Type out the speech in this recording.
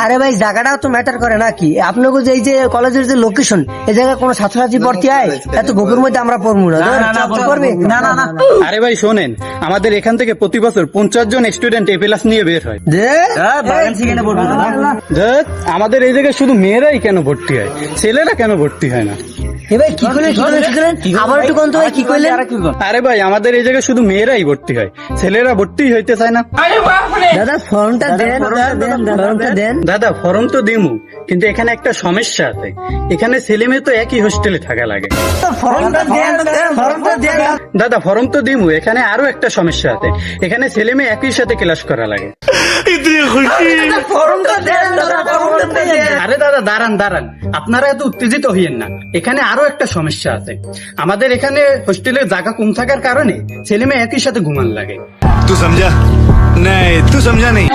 আরে ভাই জায়গাটাও তো ম্যাটার করে নাকি? আপনাকে যে এই যে কলেজের যে লোকেশন, এই জায়গায় কোনো ছাত্রছাত্রী ভর্তি হয় এত গোপুর মধ্যে আমরা পড়বো না। করবে না না না। আরে ভাই শোনেন, আমাদের এখান থেকে প্রতি বছর 50 জন স্টুডেন্ট এ প্লাস নিয়ে বের হয়। ধ্যাৎ, আমাদের এই জায়গায় শুধু মেয়েরাই কেন ভর্তি হয়, ছেলেরা কেন ভর্তি হয় না? এবার কি করলেন আবার একটু কোন তো ভাই কি করলেন? আরে ভাই আমাদের এই জায়গায় শুধু মেয়েরাই ভর্তি হয়, ছেলেরা ভর্তি হইতে চায় না। দাদা ফর্মটা দেন, ফর্মটা দেন। দাদা ফর্ম তো দিমু, কিন্তু এখানে একটা সমস্যা আছে। এখানে ছেলে মেয়ে তো একই হোস্টেলে থাকা লাগে। ফর্মটা দেন, ফর্মটা দেন। দাদা ফর্ম তো দিমু, এখানে আরো একটা সমস্যা আছে। এখানে ছেলে মেয়ে একই সাথে ক্লাস করা লাগে। ফর্মটা দেন দাদা, ফর্মটা দেন। আরে দাদা দাঁড়ান দাঁড়ান, আপনারা এত উত্তেজিত হইয়েন না। এখানে আরো একটা সমস্যা আছে। আমাদের এখানে হোস্টেলের জায়গা কম থাকার কারণে ছেলে মেয়ে একই সাথে ঘুমান লাগে। तू समझा नहीं, तू समझा नहीं।